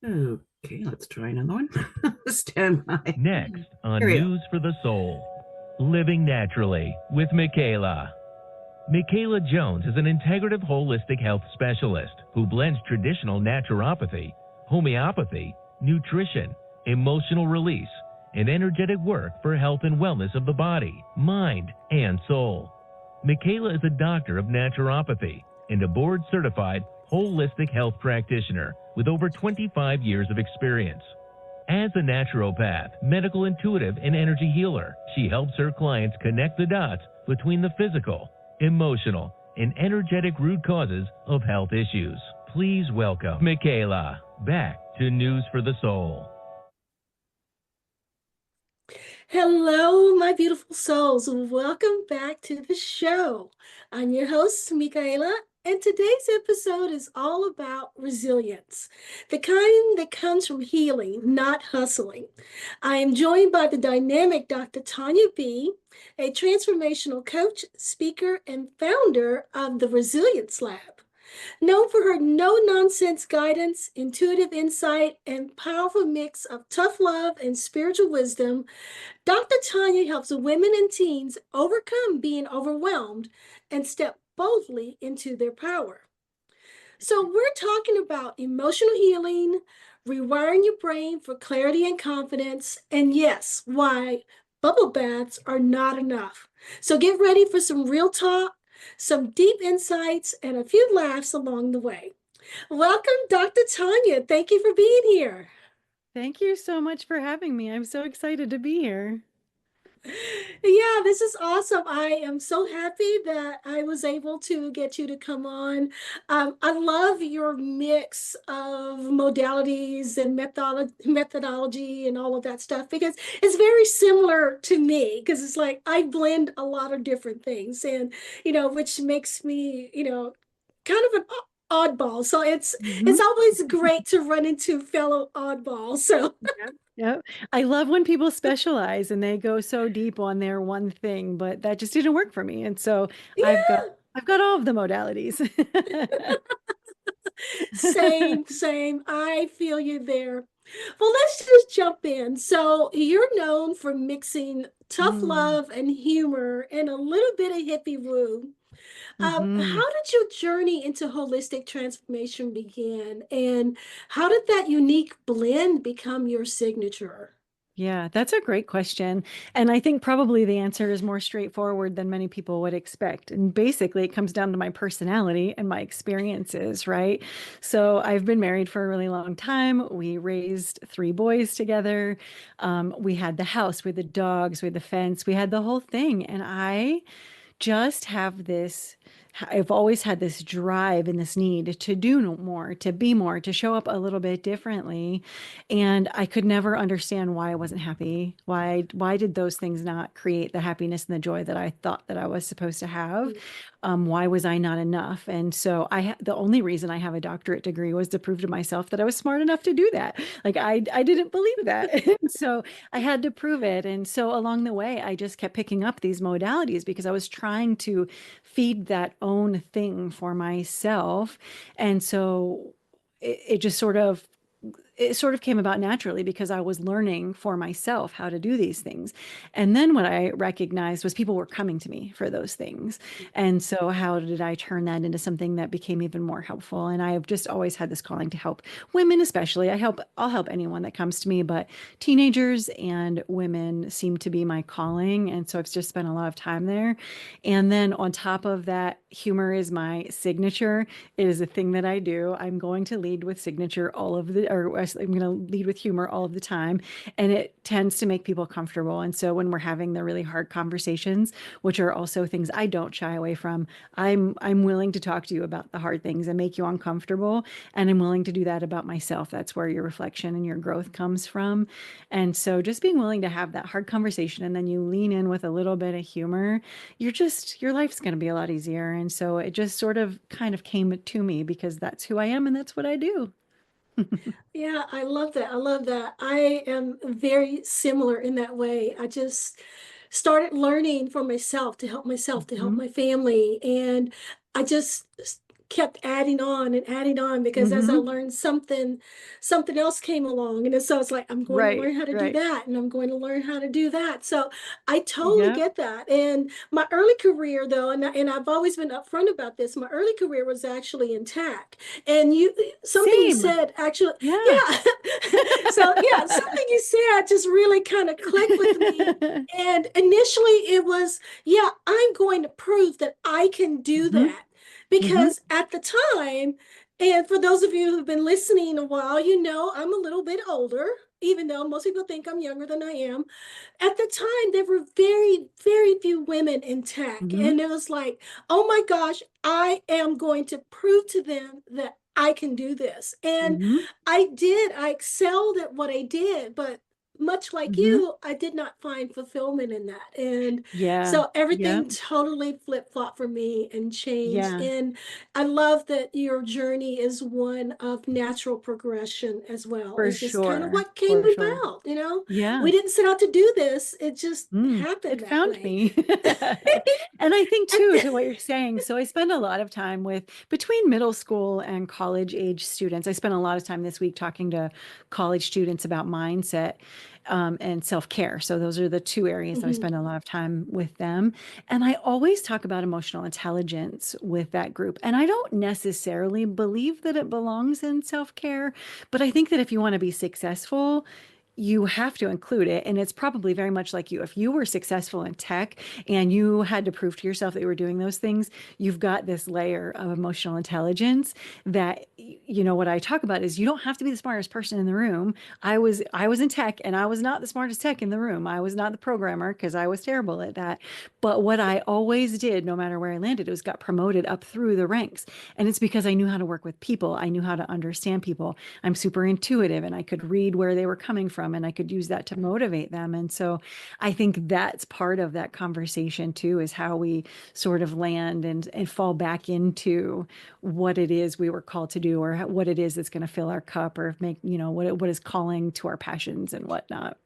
Okay, let's try another one. Stand by. Next Here on we go. News for the Soul, Living Naturally with Michaela. Michaela Jones is an integrative holistic health specialist who blends traditional naturopathy, homeopathy, nutrition, emotional release, and energetic work for health and wellness of the body, mind, and soul. Michaela is a doctor of naturopathy and a board certified holistic health practitioner with over 25 years of experience. As a naturopath, medical intuitive, and energy healer, she helps her clients connect the dots between the physical, emotional, and energetic root causes of health issues. Please welcome Michaela back to News for the Soul. Hello, my beautiful souls. Welcome back to the show. I'm your host, Michaela, and today's episode is all about resilience, the kind that comes from healing, not hustling. I am joined by the dynamic Dr. Tanya B, a transformational coach, speaker, and founder of the Resilience Lab. Known for her no-nonsense guidance, intuitive insight, and powerful mix of tough love and spiritual wisdom, Dr. Tanya helps women and teens overcome being overwhelmed and step boldly into their power. So, we're talking about emotional healing, rewiring your brain for clarity and confidence, and yes, why bubble baths are not enough. So, get ready for some real talk, some deep insights, and a few laughs along the way. Welcome, Dr. Tanya. Thank you for being here. Thank you so much for having me. I'm so excited to be here. Yeah, this is awesome. I am so happy that I was able to get you to come on. I love your mix of modalities and methodology and all of that stuff because it's very similar to me because it's like I blend a lot of different things and, which makes me, kind of an oddball. So it's always great to run into fellow oddballs. So Yep. I love when people specialize and they go so deep on their one thing, but that just didn't work for me. And so I've got yeah. I've got all of the modalities. Same. I feel you there. Well, let's just jump in. So, you're known for mixing tough Mm, love and humor and a little bit of hippie woo. mhm. How did your journey into holistic transformation begin? And how did that unique blend become your signature? Yeah, that's a great question. And I think probably the answer is more straightforward than many people would expect. And basically, it comes down to my personality and my experiences, right? So I've been married for a really long time. We raised three boys together. We had the house, we had the dogs, we had the fence, we had the whole thing. And I just have this, I've always had this drive and this need to do more, to be more, to show up a little bit differently. And I could never understand why I wasn't happy. Why did those things not create the happiness and the joy that I thought that I was supposed to have? Why was I not enough? And so the only reason I have a doctorate degree was to prove to myself that I was smart enough to do that. Like I didn't believe that. And so I had to prove it. And so along the way, I just kept picking up these modalities because I was trying to feed that own thing for myself. And so it just sort of came about naturally because I was learning for myself how to do these things. And then what I recognized was people were coming to me for those things. And so how did I turn that into something that became even more helpful? And I have just always had this calling to help women, especially. I'll help anyone that comes to me, but teenagers and women seem to be my calling. And so I've just spent a lot of time there. And then on top of that, humor is my signature. It is a thing that I do. I'm going to lead with signature all of the, or I'm going to lead with humor all of the time. And it tends to make people comfortable. And so when we're having the really hard conversations, which are also things I don't shy away from, I'm willing to talk to you about the hard things and make you uncomfortable. And I'm willing to do that about myself. That's where your reflection and your growth comes from. And so just being willing to have that hard conversation and then you lean in with a little bit of humor, your life's going to be a lot easier. And so it just sort of kind of came to me because that's who I am and that's what I do. Yeah, I love that. I love that. I am very similar in that way. I just started learning for myself to help Mhm. my family. And I just kept adding on and adding on, because as I Mm-hmm. learned something else came along. And so it's like, I'm going to Right, learn how to do right. that, and I'm going to learn how to do that. So I totally Yeah. get that. And my early career, though, and I've always been upfront about this, my early career was actually in tech. And something you Same. said actually, Yeah. yeah. So yeah, something you said just really kind of clicked with me. And initially it was, yeah, I'm going to prove that I can do Hmm. that. Hmm. Because at the time, and for those of you who've been listening a while, I'm a little bit older, even though most people think I'm younger than I am. At the time, there were very, very few women in tech. Hmm. And it was like, oh my gosh, I am going to prove to them that I can do this. And Hmm. I did. I excelled at what I did, but much like Hmm. you, I did not find fulfillment in that. And Yeah. so Yeah. everything totally flip-flopped for me and changed. Yeah. And I love that your journey is one of natural progression as well. For It's just kind of sure. what came For sure. about. Yeah. We didn't set out to do this. It just happened It that found way. me. And I think And too, th- to what you're saying, so I spend a lot of time with between middle school and college age students. I spent a lot of time this week talking to college students about mindset and self-care. So those are the two areas that I Mhm. spend a lot of time with them. And I always talk about emotional intelligence with that group. And I don't necessarily believe that it belongs in self-care, but I think that if you want to be successful, you have to include it. And it's probably very much like you. If you were successful in tech and you had to prove to yourself that you were doing those things, you've got this layer of emotional intelligence that, what I talk about is you don't have to be the smartest person in the room. I was in tech and I was not the smartest tech in the room. I was not the programmer because I was terrible at that. But what I always did, no matter where I landed, was got promoted up through the ranks. And it's because I knew how to work with people. I knew how to understand people. I'm super intuitive and I could read where they were coming from and I could use that to motivate them. And so I think that's part of that conversation too, is how we sort of land and fall back into what it is we were called to do, or what it is that's going to fill our cup, or make, what is calling to our passions and whatnot.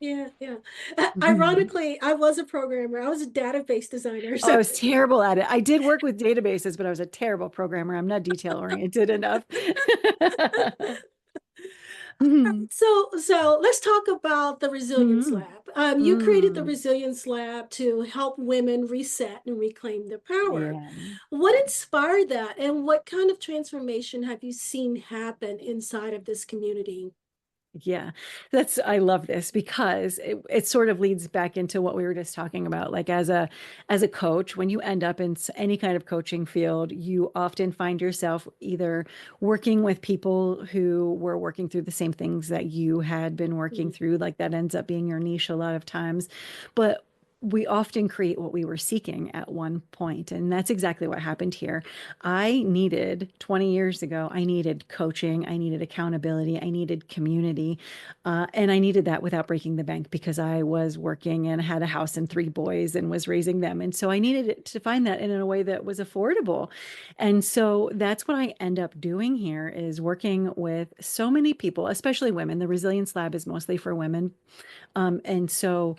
Yeah, yeah. Mhm. Ironically, I was a programmer. I was a database designer. Oh, I So was terrible at it. I did work with databases, but I was a terrible programmer. I'm not detail oriented enough. Mhm. so let's talk about the Resilience Mhm. Lab. You created the Mm. Resilience Lab to help women reset and reclaim their power. Yeah. What inspired that, and what kind of transformation have you seen happen inside of this community? Yeah, I love this because it sort of leads back into what we were just talking about. Like as a coach, when you end up in any kind of coaching field, you often find yourself either working with people who were working through the same things that you had been working Mhm. through. Like that ends up being your niche a lot of times. But we often create what we were seeking at one point, and that's exactly what happened here. I needed 20 years ago, I needed coaching, I needed accountability, I needed community, and I needed that without breaking the bank because I was working and had a house and three boys and was raising them. And so I needed to find that in a way that was affordable. And so that's what I end up doing here, is working with so many people, especially women. The Resilience Lab is mostly for women. And so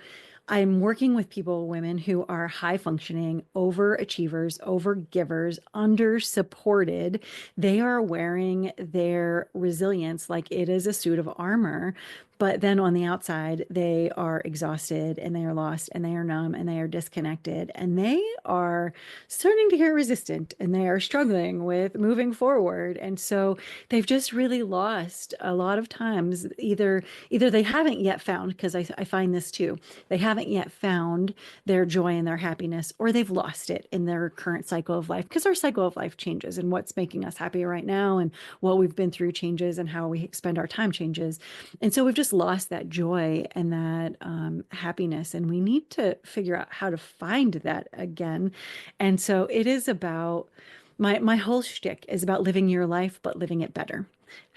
I'm working with people, women who are high functioning, overachievers, overgivers, under supported. They are wearing their resilience like it is a suit of armor. But then on the outside, they are exhausted and they are lost and they are numb and they are disconnected and they are starting to get resistant and they are struggling with moving forward. And so they've just really lost a lot of times. Either they haven't yet found, because I find this too, they haven't yet found their joy and their happiness, or they've lost it in their current cycle of life, because our cycle of life changes and what's making us happy right now and what we've been through changes and how we spend our time changes. And so we've just lost that joy and that happiness, and we need to figure out how to find that again. And so it is about my whole shtick is about living your life, but living it better.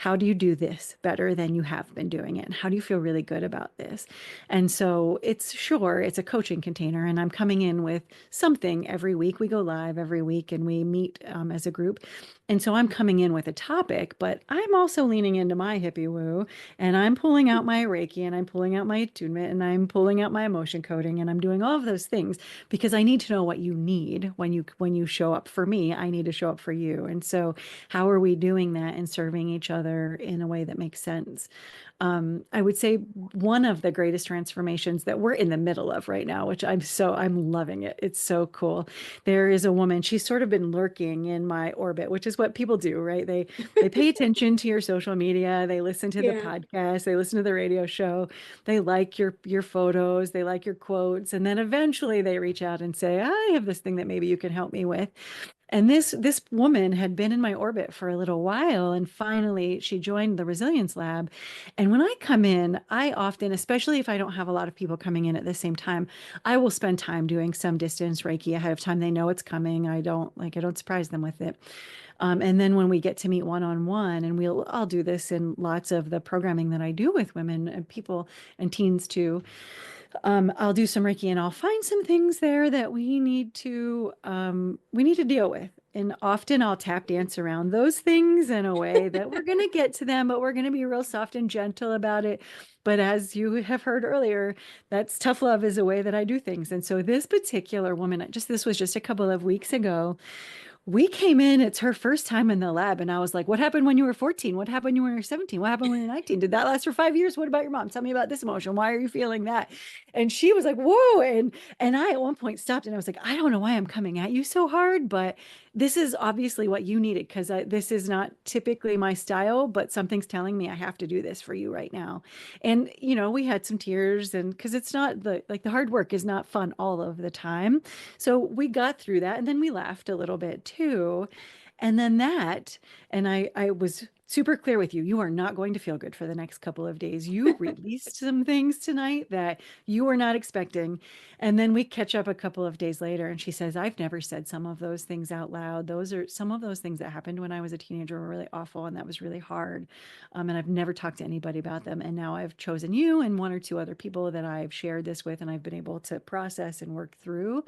how do you do this better than you have been doing it? And how do you feel really good about this? And so it's sure it's a coaching container, and I'm coming in with something every week. We go live every week and we meet as a group. And so I'm coming in with a topic, but I'm also leaning into my hippie woo, and I'm pulling out my Reiki, and I'm pulling out my attunement, and I'm pulling out my emotion coding, and I'm doing all of those things because I need to know what you need when you show up for me. I need to show up for you. And so how are we doing that and serving each other in a way that makes sense? I would say one of the greatest transformations that we're in the middle of right now, which I'm loving it. It's so cool. There is a woman, she's sort of been lurking in my orbit, which is what people do, right? They pay attention to your social media, they listen to the Yeah. podcast, they listen to the radio show, they like your photos, they like your quotes, and then eventually they reach out and say, I have this thing that maybe you can help me with. And this woman had been in my orbit for a little while, and finally she joined the Resilience Lab. And when I come in, I often, especially if I don't have a lot of people coming in at the same time, I will spend time doing some distance Reiki ahead of time. They know it's coming. I don't surprise them with it. And then when we get to meet one-on-one, and I'll do this in lots of the programming that I do with women and people and teens too. I'll do some Reiki, and I'll find some things there that we need to deal with. And often I'll tap dance around those things in a way that we're going to get to them, but we're going to be real soft and gentle about it. But as you have heard earlier, that's tough love is a way that I do things. And so this particular woman, this was just a couple of weeks ago, we came in, it's her first time in the lab. And I was like, what happened when you were 14? What happened when you were 17? What happened when you were 19? Did that last for 5 years? What about your mom? Tell me about this emotion. Why are you feeling that? And she was like, whoa. And I at one point stopped and I was like, I don't know why I'm coming at you so hard, but this is obviously what you needed, because this is not typically my style, but something's telling me I have to do this for you right now. And, we had some tears, and because it's not the hard work is not fun all of the time. So we got through that, and then we laughed a little bit too. And then and I was super clear with you, you are not going to feel good for the next couple of days. You released some things tonight that you were not expecting. And then we catch up a couple of days later, and she says, I've never said some of those things out loud. Those are some of those things that happened when I was a teenager were really awful, and that was really hard. And I've never talked to anybody about them. And now I've chosen you and one or two other people that I've shared this with, and I've been able to process and work through.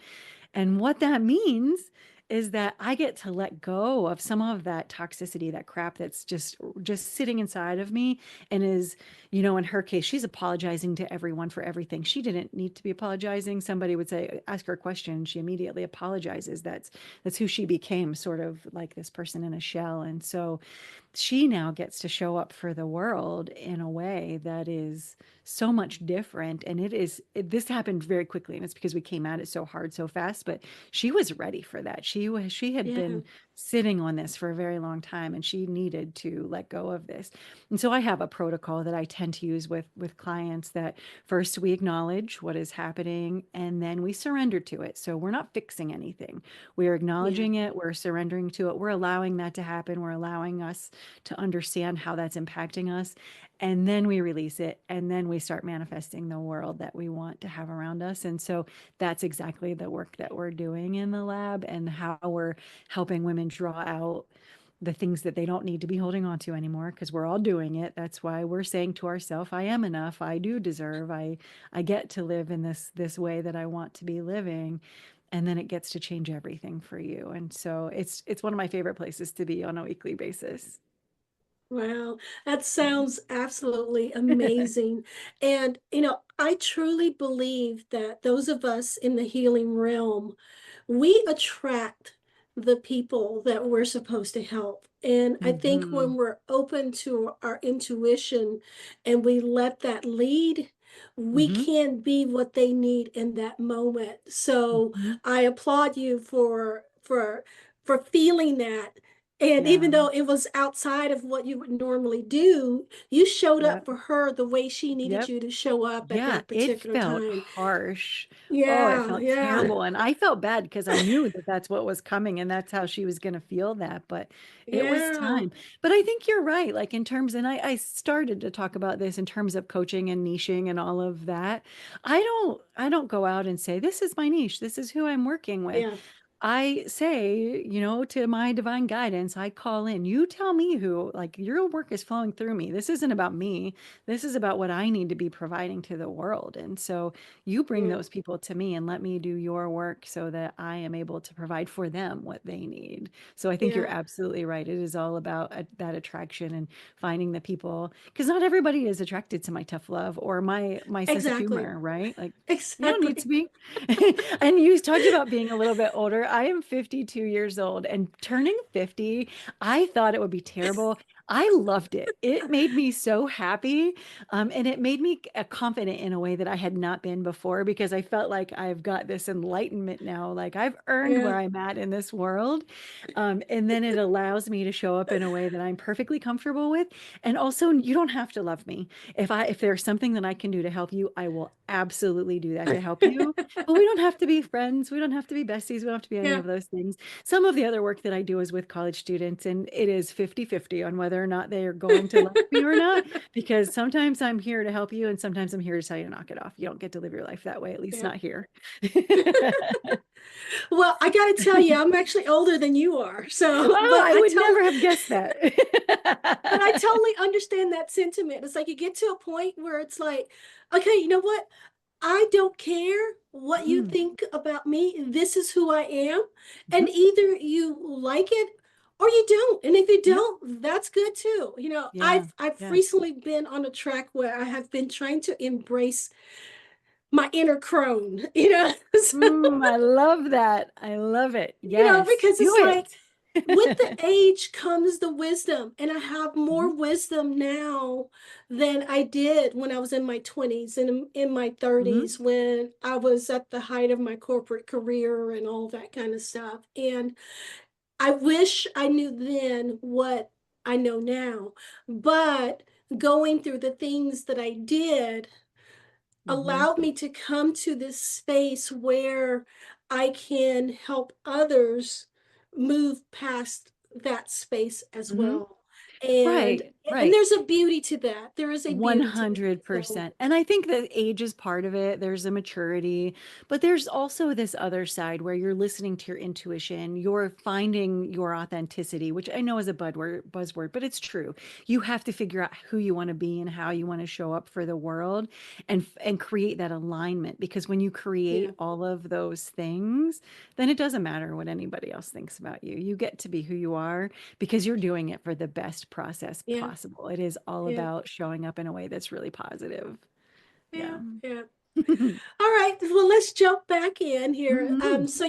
And what that means is that I get to let go of some of that toxicity, that crap that's just sitting inside of me, and is, in her case, she's apologizing to everyone for everything. She didn't need to be apologizing. Somebody would say, ask her a question, she immediately apologizes. That's who she became, sort of like this person in a shell. And so she now gets to show up for the world in a way that is so much different. And this happened very quickly, and it's because we came at it so hard so fast, but she was ready for that. She had Yeah. been sitting on this for a very long time, and she needed to let go of this. And so I have a protocol that I tend to use with clients, that first we acknowledge what is happening, and then we surrender to it. So we're not fixing anything. We're Yeah. acknowledging it, we're surrendering to it, we're allowing that to happen, we're allowing us to understand how that's impacting us. And then we release it, and then we start manifesting the world that we want to have around us. And so that's exactly the work that we're doing in the lab, and how we're helping women draw out the things that they don't need to be holding on to anymore, because we're all doing it. That's why we're saying to ourselves, I am enough, I do deserve, I get to live in this way that I want to be living. And then it gets to change everything for you. And so it's one of my favorite places to be on a weekly basis. Wow, that sounds absolutely amazing. And, I truly believe that those of us in the healing realm, we attract the people that we're supposed to help. And I think Hmm. when we're open to our intuition and we let that lead, we Hmm. can be what they need in that moment. So Hmm. I applaud you for feeling that. And Yeah. even though it was outside of what you would normally do, you showed up Yep. for her the way she needed Yep. you to show up at Yeah, that it particular felt time. harsh. Oh, it Yeah, felt yeah, terrible. And I felt bad because I knew that that's what was coming, and that's how she was going to feel that. But it was yeah, time. But I think you're right. Like in terms, and I started to talk about this in terms of coaching and niching and all of that. I don't go out and say, this is my niche. This is who I'm working with. yeah. I say, to my divine guidance, I call in, you tell me who, like, your work is flowing through me. This isn't about me. This is about what I need to be providing to the world. And so you bring Yeah, those people to me and let me do your work so that I am able to provide for them what they need. So I think you're yeah, absolutely right. It is all about that attraction and finding the people, because not everybody is attracted to my tough love or my sense of exactly. humor, right? Like, you don't need to Exactly. be. And you talked about being a little bit older. I am 52 years old and turning 50, I thought it would be terrible. I loved it. It made me so happy. And it made me confident in a way that I had not been before because I felt like I've got this enlightenment now. Like I've earned Yeah. where I'm at in this world. And then it allows me to show up in a way that I'm perfectly comfortable with. And also, you don't have to love me. If there's something that I can do to help you, I will absolutely do that to help you. But we don't have to be friends. We don't have to be besties. We don't have to be any Yeah. of those things. Some of the other work that I do is with college students, and it is 50-50 on whether or not they are going to love me or not, because sometimes I'm here to help you, and sometimes I'm here to tell you to knock it off. You don't get to live your life that way, at least Yeah. not here. Well, I got to tell you, I'm actually older than you are. So, Oh, I would never have guessed that. but I totally understand that sentiment. It's like you get to a point where it's like, okay, you know what? I don't care what you Mhm, think about me. This is who I am. And mhm. either you like it or you don't. And if you Yep. don't, that's good too. Yeah. I've Yeah. recently been on a track where I have been trying to embrace my inner crone, So, I love that. I love it. Yes. because Do it's like with the it. age comes the wisdom, and I have Mhm, more wisdom now than I did when I was in my 20s and in my mhm, 30s when I was at the height of my corporate career and all that kind of stuff. And I wish I knew then what I know now, but going through the things that I did mhm, allowed me to come to this space where I can help others move past that space as mhm. well. And Right, and right. there's a beauty to that. There is a beauty to that. So 100%. And I think that age is part of it. There's a maturity, but there's also this other side where you're listening to your intuition, you're finding your authenticity, which I know is a buzzword, but it's true. You have to figure out who you want to be and how you want to show up for the world and create that alignment, because when you create yeah, all of those things, then it doesn't matter what anybody else thinks about you. You get to be who you are because you're doing it for the best process yeah, possible. It is all yeah, about showing up in a way that's really positive. yeah, Yeah. yeah. All right, well, let's jump back in here. Mhm.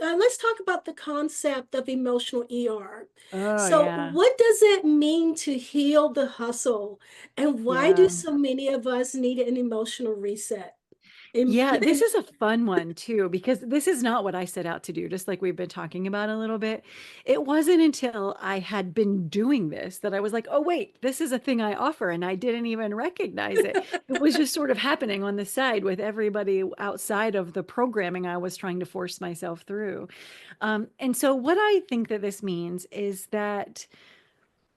Let's talk about the concept of emotional ER. Oh, So, yeah. what does it mean to heal the hustle, and why do Yeah. so many of us need an emotional reset? In, Yeah, this in, is a fun one too, because this is not what I set out to do, just like we've been talking about a little bit. It wasn't until I had been doing this that I was like, oh, wait, this is a thing I offer. And I didn't even recognize it. It was just sort of happening on the side with everybody outside of the programming I was trying to force myself through. And so, what I think that this means is that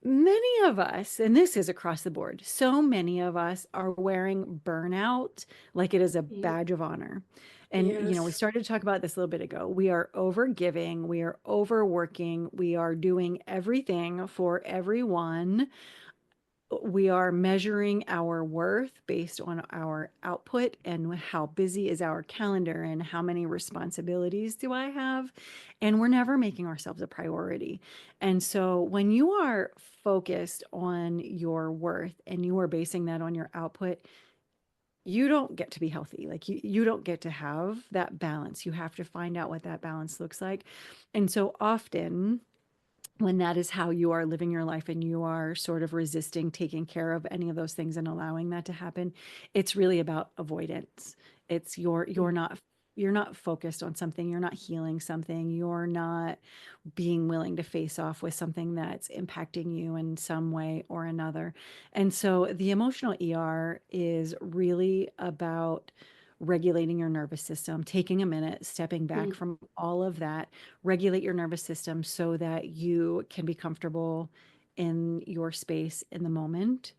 many of us, and this is across the board, so many of us are wearing burnout like it is a Mm, badge of honor. And, we yes. started to talk about this a little bit ago. We are over giving, we are overworking, we are doing everything for everyone. We are measuring our worth based on our output and how busy is our calendar and how many responsibilities do I have. And we're never making ourselves a priority. And so when you are focused on your worth and you are basing that on your output, you don't get to be healthy. Like you don't get to have that balance. You have to find out what that balance looks like. And so often, when that is how you are living your life and you are sort of resisting taking care of any of those things and allowing that to happen, it's really about avoidance. It's Mm, you're not focused on something, you're not healing something, you're not being willing to face off with something that's impacting you in some way or another. And so the emotional ER is really about regulating your nervous system, taking a minute, stepping back mm, from all of that, regulate your nervous system so that you can be comfortable in your space in the moment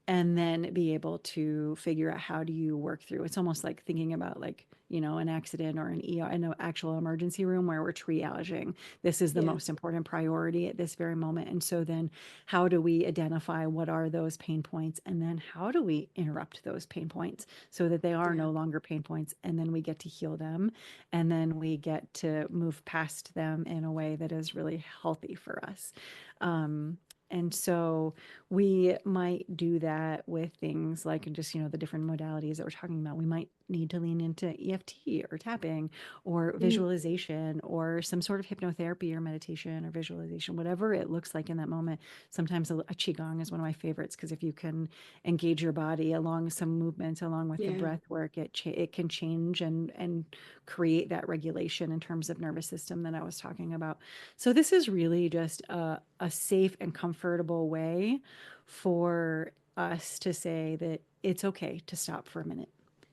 and then be able to figure out how do you work through. It's almost like thinking about like an accident or an actual emergency room where we're triaging. This is the Yeah. most important priority at this very moment. And so then how do we identify what are those pain points? And then how do we interrupt those pain points so that they are Yeah. no longer pain points? And then we get to heal them. And then we get to move past them in a way that is really healthy for us. And so we might do that with things like just, the different modalities that we're talking about. We might need to lean into EFT or tapping or visualization or some sort of hypnotherapy or meditation or visualization, whatever it looks like in that moment. Sometimes a qigong is one of my favorites because if you can engage your body along some movements along with the Yeah. breath work, it can change and create that regulation in terms of nervous system that I was talking about. So this is really just a safe and comfortable way for us to say that it's okay to stop for a minute,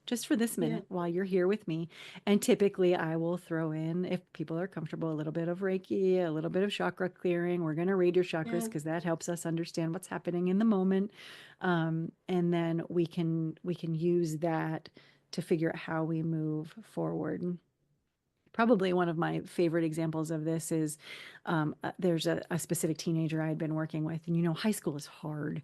just for this Yeah. minute while you're here with me. And typically I will throw in, if people are comfortable, a little bit of Reiki, a little bit of chakra clearing. We're going to read your chakras Yeah. because that helps us understand what's happening in the moment. And then we can use that to figure out how we move forward. Probably one of my favorite examples of this is there's a specific teenager I had been working with, and high school is hard.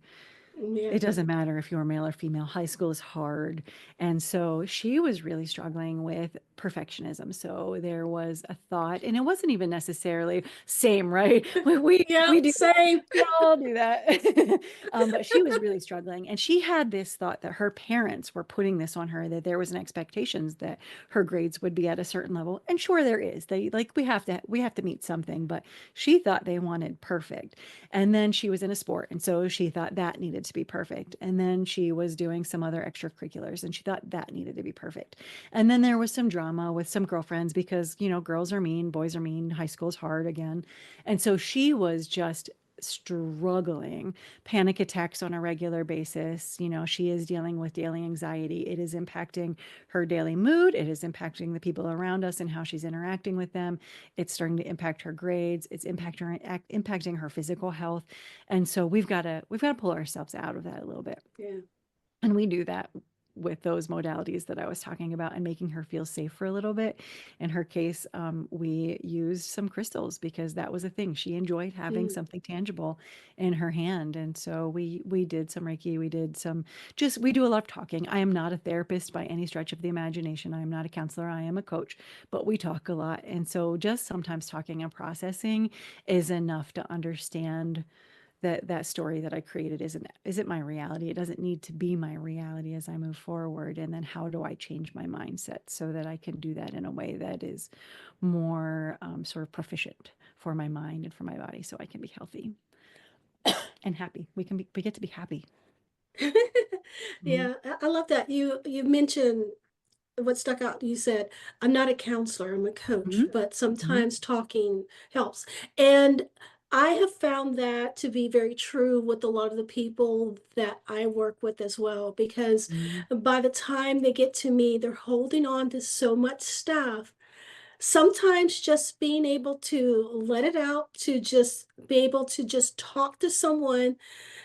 Yeah. It doesn't matter if you're male or female, high school is hard. And so she was really struggling with perfectionism. So there was a thought, and it wasn't even necessarily same, right? Yeah. We do that. Same. We all do that. But she was really struggling. And she had this thought that her parents were putting this on her, that there was an expectations that her grades would be at a certain level. And sure there is. We have to meet something, but she thought they wanted perfect. And then she was in a sport. And so she thought that needed to be perfect. And then she was doing some other extracurriculars and she thought that needed to be perfect. And then there was some drama with some girlfriends because, girls are mean, boys are mean, high school's hard again. And so she was just struggling, panic attacks on a regular basis. She is dealing with daily anxiety. It is impacting her daily mood. It is impacting the people around us and how she's interacting with them. It's starting to impact her grades. It's impacting her physical health. And so we've got to pull ourselves out of that a little bit. Yeah. And we do that with those modalities that I was talking about and making her feel safe for a little bit. In her case, we used some crystals because that was a thing. She enjoyed having something tangible in her hand. And so we did some Reiki. We do a lot of talking. I am not a therapist by any stretch of the imagination. I am not a counselor. I am a coach, but we talk a lot. And so just sometimes talking and processing is enough to understand that story that I created isn't my reality. It doesn't need to be my reality as I move forward. And then how do I change my mindset so that I can do that in a way that is more sort of proficient for my mind and for my body, so I can be healthy and happy. We get to be happy. Yeah. I love that. You mentioned what stuck out. You said, I'm not a counselor, I'm a coach, Mm-hmm. but Mm-hmm. sometimes talking helps. And I have found that to be very true with a lot of the people that I work with as well, because Mm-hmm. by the time they get to me, they're holding on to so much stuff. Sometimes just being able to let it out, to just be able to just talk to someone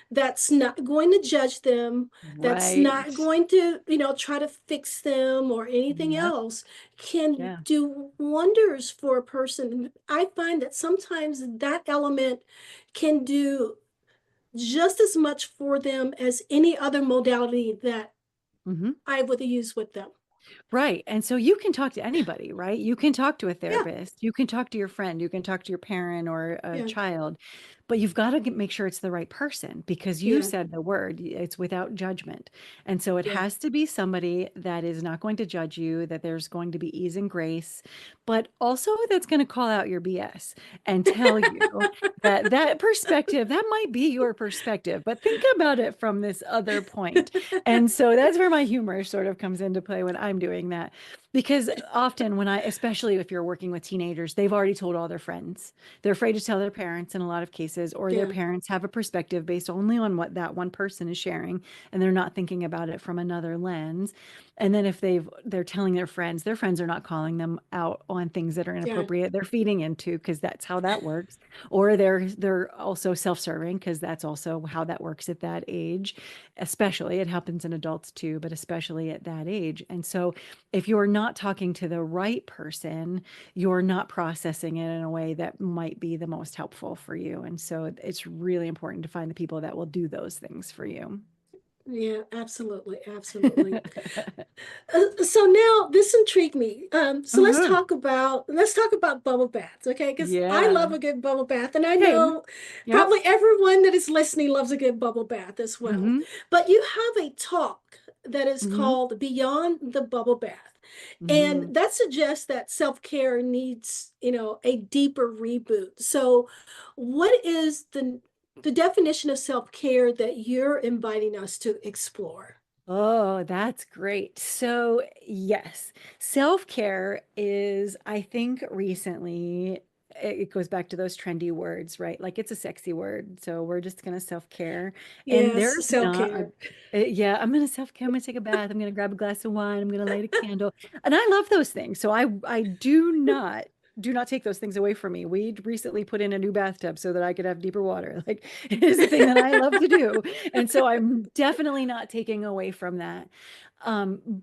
that's not going to judge them, that's Right. not going to, try to fix them or anything Yep. else, can Yeah. do wonders for a person. I find that sometimes that element can do just as much for them as any other modality that Mm-hmm. I would use with them. Right. And so you can talk to anybody, right? You can talk to a Yeah, therapist, you can talk to your friend, you can talk to your parent or a yeah, child, but you've got to make sure it's the right person because you yeah, said the word, it's without judgment. And so it yeah. has to be somebody that is not going to judge you, that there's going to be ease and grace, but also that's going to call out your BS and tell you that perspective, that might be your perspective, but think about it from this other point. And so that's where my humor sort of comes into play when I'm doing that. Because often especially if you're working with teenagers, they've already told all their friends. They're afraid to tell their parents in a lot of cases experiences, or their Yeah. parents have a perspective based only on what that one person is sharing, and they're not thinking about it from another lens. And then if they're telling their friends are not calling them out on things that are Yeah. inappropriate, they're feeding into, because that's how that works. Or they're also self-serving, because that's also how that works at that age. Especially, it happens in adults too, but especially at that age. And so if you're not talking to the right person, you're not processing it in a way that might be the most helpful for you. And so it's really important to find the people that will do those things for you. Yeah, absolutely, absolutely. So now this intrigued me. So Uh-huh. let's talk about bubble baths, okay? Because I Yeah. love a good bubble bath, and I Same. know Yep. probably everyone that is listening loves a good bubble bath as well. Mm-hmm. But you have a talk that is Mm-hmm. called Beyond the Bubble Bath, and Mm-hmm. that suggests that self-care needs, a deeper reboot. So, what is the definition of self-care that you're inviting us to explore? Oh, that's great. So, yes, self-care is, I think recently, it goes back to those trendy words, right? Like it's a sexy word. So we're just going to self-care. And Yes, there's not self-care. yeah, I'm going to self-care. I'm going to take a bath. I'm going to grab a glass of wine. I'm going to light a candle. And I love those things. So I do not take those things away from me. We recently put in a new bathtub so that I could have deeper water. Like it is a thing that I love to do. And so I'm definitely not taking away from that.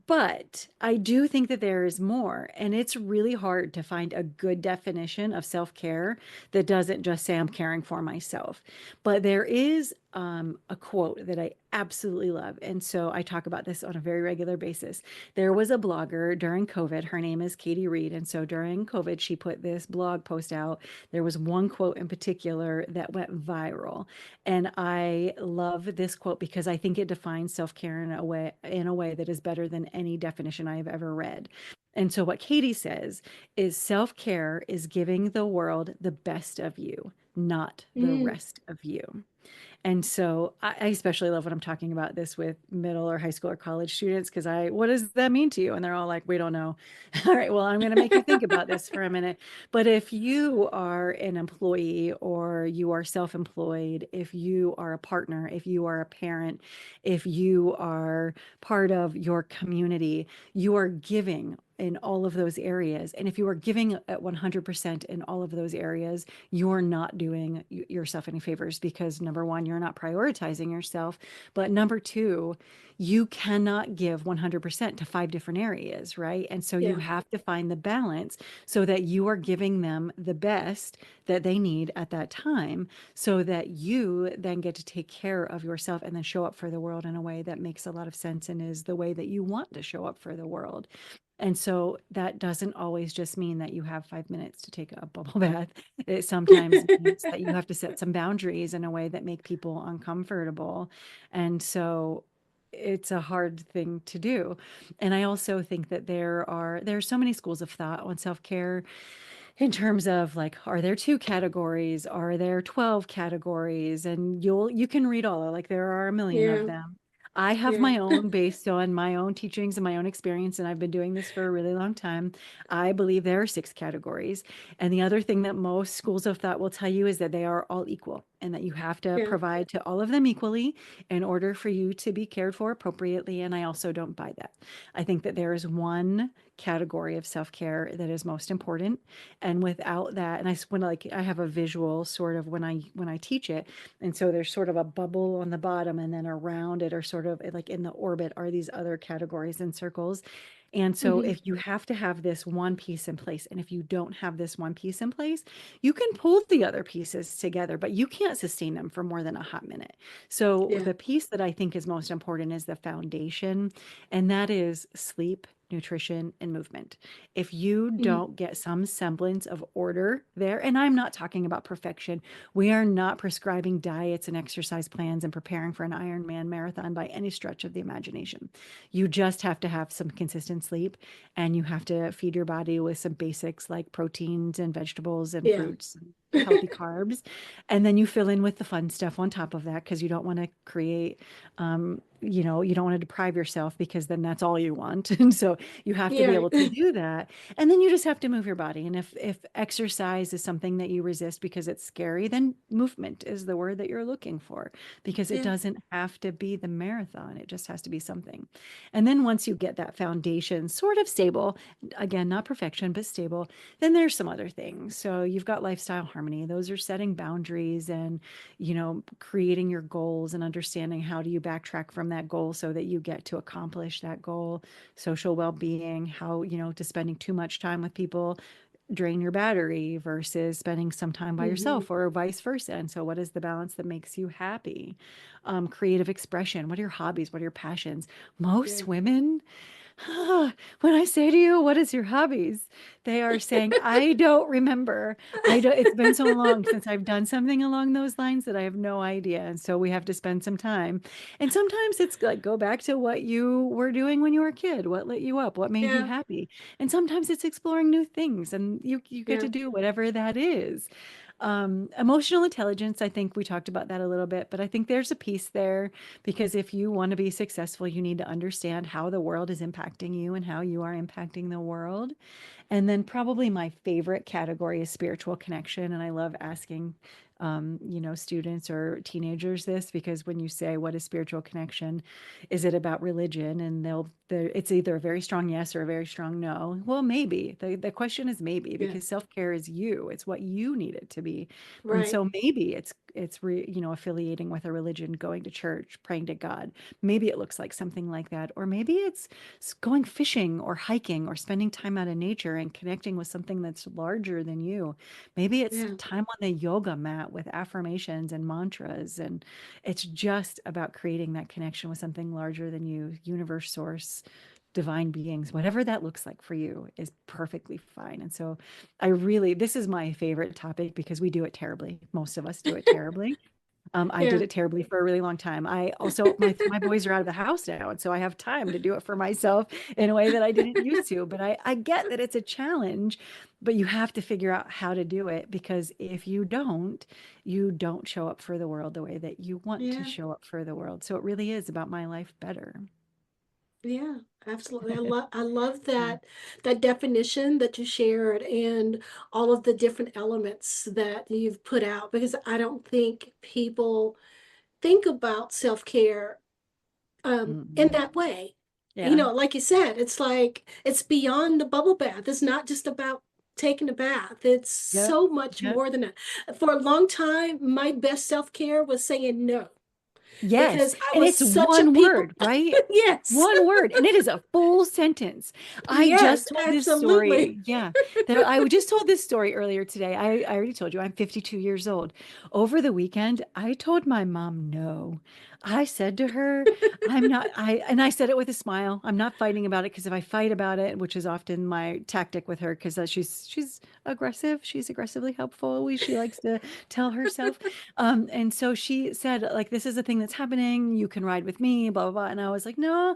But I do think that there is more, and it's really hard to find a good definition of self-care that doesn't just say I'm caring for myself. But there is a quote that I absolutely love. And so I talk about this on a very regular basis. There was a blogger during COVID. Her name is Katie Reed. And so during COVID, she put this blog post out. There was one quote in particular that went viral. And I love this quote because I think it defines self-care in a way that is better than any definition I have ever read. And so what Katie says is self-care is giving the world the best of you, not the Mm, rest of you. And so I especially love when I'm talking about this with middle or high school or college students, because what does that mean to you? And they're all like, we don't know. All right, well, I'm going to make you think about this for a minute. But if you are an employee or you are self-employed, if you are a partner, if you are a parent, if you are part of your community, you are giving in all of those areas. And if you are giving at 100% in all of those areas, you're not doing yourself any favors, because number one, you're not prioritizing yourself. But number two, you cannot give 100% to five different areas, right? And so you yeah, have to find the balance so that you are giving them the best that they need at that time, so that you then get to take care of yourself and then show up for the world in a way that makes a lot of sense and is the way that you want to show up for the world. And so that doesn't always just mean that you have 5 minutes to take a bubble bath. It sometimes means that you have to set some boundaries in a way that make people uncomfortable. And so it's a hard thing to do. And I also think that there are so many schools of thought on self-care, in terms of like, are there two categories? Are there 12 categories? And you can read all, like there are a million of yeah, them. I have yeah, my own based on my own teachings and my own experience, and I've been doing this for a really long time. I believe there are six categories. And the other thing that most schools of thought will tell you is that they are all equal, and that you have to yeah. provide to all of them equally in order for you to be cared for appropriately. And I also don't buy that. I think that there is one category of self-care that is most important, and without that, and when like I have a visual sort of when I teach it, and so there's sort of a bubble on the bottom, and then around it are sort of like in the orbit are these other categories and circles. And so Hmm. if you have to have this one piece in place, and if you don't have this one piece in place, you can pull the other pieces together, but you can't sustain them for more than a hot minute. So Yeah. the piece that I think is most important is the foundation, and that is sleep, nutrition, and movement. If you Hmm. don't get some semblance of order there, and I'm not talking about perfection, we are not prescribing diets and exercise plans and preparing for an Ironman marathon by any stretch of the imagination. You just have to have some consistent sleep, and you have to feed your body with some basics like proteins and vegetables and Yeah. fruits, and healthy carbs. And then you fill in with the fun stuff on top of that, because you don't want to create you know, you don't want to deprive yourself because then that's all you want. And so you have to be Yeah. able to do that. And then you just have to move your body. And if exercise is something that you resist because it's scary, then movement is the word that you're looking for, because it Yeah. doesn't have to be the marathon. It just has to be something. And then once you get that foundation sort of stable, again, not perfection, but stable, then there's some other things. So you've got lifestyle harmony. Those are setting boundaries and, you know, creating your goals and understanding how do you backtrack from that goal so that you get to accomplish that goal. Social well-being, how, you know, to spending too much time with people drain your battery versus spending some time by Hmm. yourself, or vice versa. And so what is the balance that makes you happy? Creative expression. What are your hobbies? What are your passions? Yeah. Most women, when I say to you, what is your hobbies? They are saying, I don't remember. I don't, it's been so long since I've done something along those lines that I have no idea. And so we have to spend some time. And sometimes it's like, go back to what you were doing when you were a kid, what lit you up, what made you Yeah. happy. And sometimes it's exploring new things, and you get Yeah. to do whatever that is. Emotional intelligence, I think we talked about that a little bit, but I think there's a piece there, because if you want to be successful, you need to understand how the world is impacting you and how you are impacting the world. And then probably my favorite category is spiritual connection. And I love asking, you know, students or teenagers this, because when you say, what is spiritual connection? Is it about religion? And it's either a very strong yes or a very strong no. Well, maybe. The question is maybe, Yeah. because self-care is you. It's what you need it to be. And Right. so maybe you know, affiliating with a religion, going to church, praying to God. Maybe it looks like something like that. Or maybe it's going fishing or hiking or spending time out in nature and connecting with something that's larger than you. Maybe it's Yeah. time on the yoga mat with affirmations and mantras. And it's just about creating that connection with something larger than you, universe, source, divine beings, whatever that looks like for you is perfectly fine. And so this is my favorite topic because we do it terribly. Most of us do it terribly. I did Yeah. it terribly for a really long time. I also, my boys are out of the house now, and so I have time to do it for myself in a way that I didn't used to. But I get that it's a challenge, but you have to figure out how to do it, because if you don't show up for the world the way that you want to Yeah. show up for the world. So it really is about my life better. Yeah, absolutely. I love Yeah. that definition that you shared and all of the different elements that you've put out, because I don't think people think about self-care in Mhm. that way. You Yeah. know, like you said, it's like it's beyond the bubble bath. It's not just about taking a bath. It's Yep. so much Yep. more than that. For a long time, my best self-care was saying no, Yes. because I And was it's such a one people. word, right? Yes. One word, and it is a full sentence. I Yes, just told this absolutely. story. Yeah. I just told this story earlier today. I already told you I'm 52 years old. Over the weekend, I told my mom no. I said to her, and I said it with a smile. I'm not fighting about it, because if I fight about it, which is often my tactic with her, because she's aggressive, she's aggressively helpful. She likes to tell herself. And so she said, like, this is a thing that's happening. You can ride with me, blah, blah, blah. And I was like, no,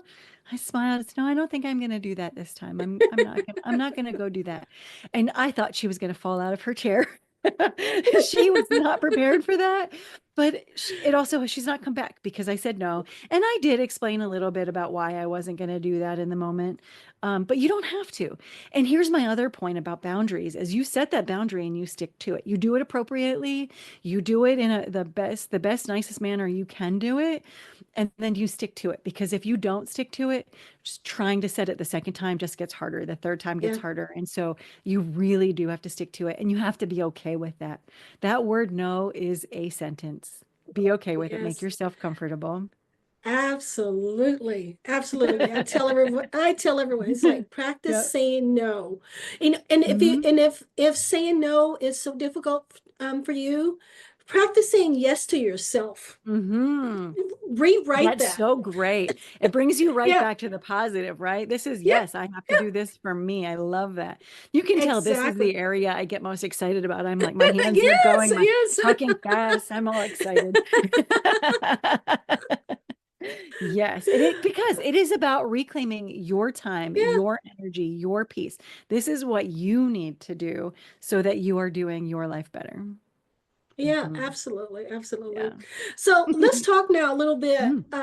I smiled. I said, no, I don't think I'm going to do that this time. I'm not going to go do that. And I thought she was going to fall out of her chair. She was not prepared for that. But she's not come back because I said no. And I did explain a little bit about why I wasn't going to do that in the moment. But you don't have to. And here's my other point about boundaries: as you set that boundary and you stick to it, you do it appropriately, you do it in the best, nicest manner you can do it, and then you stick to it. Because if you don't stick to it, just trying to set it the second time just gets harder. The third time gets Yeah. harder. And so you really do have to stick to it, and you have to be okay with that. That word no is a sentence. Be okay with it. Make Yes. yourself comfortable. Absolutely. Absolutely. I tell everyone it's like practice Yeah. saying no. And if you Hmm. and if saying no is so difficult for you, practice saying yes to yourself. Hmm. Rewrite That's that. so great. It brings you right Yeah. back to the positive, right? This is, Yeah. yes, I have to do this for me. I love that. You can tell this is the Exactly. area I get most excited about. I'm like, my hands are Yes, going, my yes. talking fast. I'm all excited. Yes, because it is about reclaiming your time, Yeah. your energy, your peace. This is what you need to do so that you are doing your life better. Yeah, Mhm. absolutely, absolutely. Yeah. So let's talk now a little bit Mm.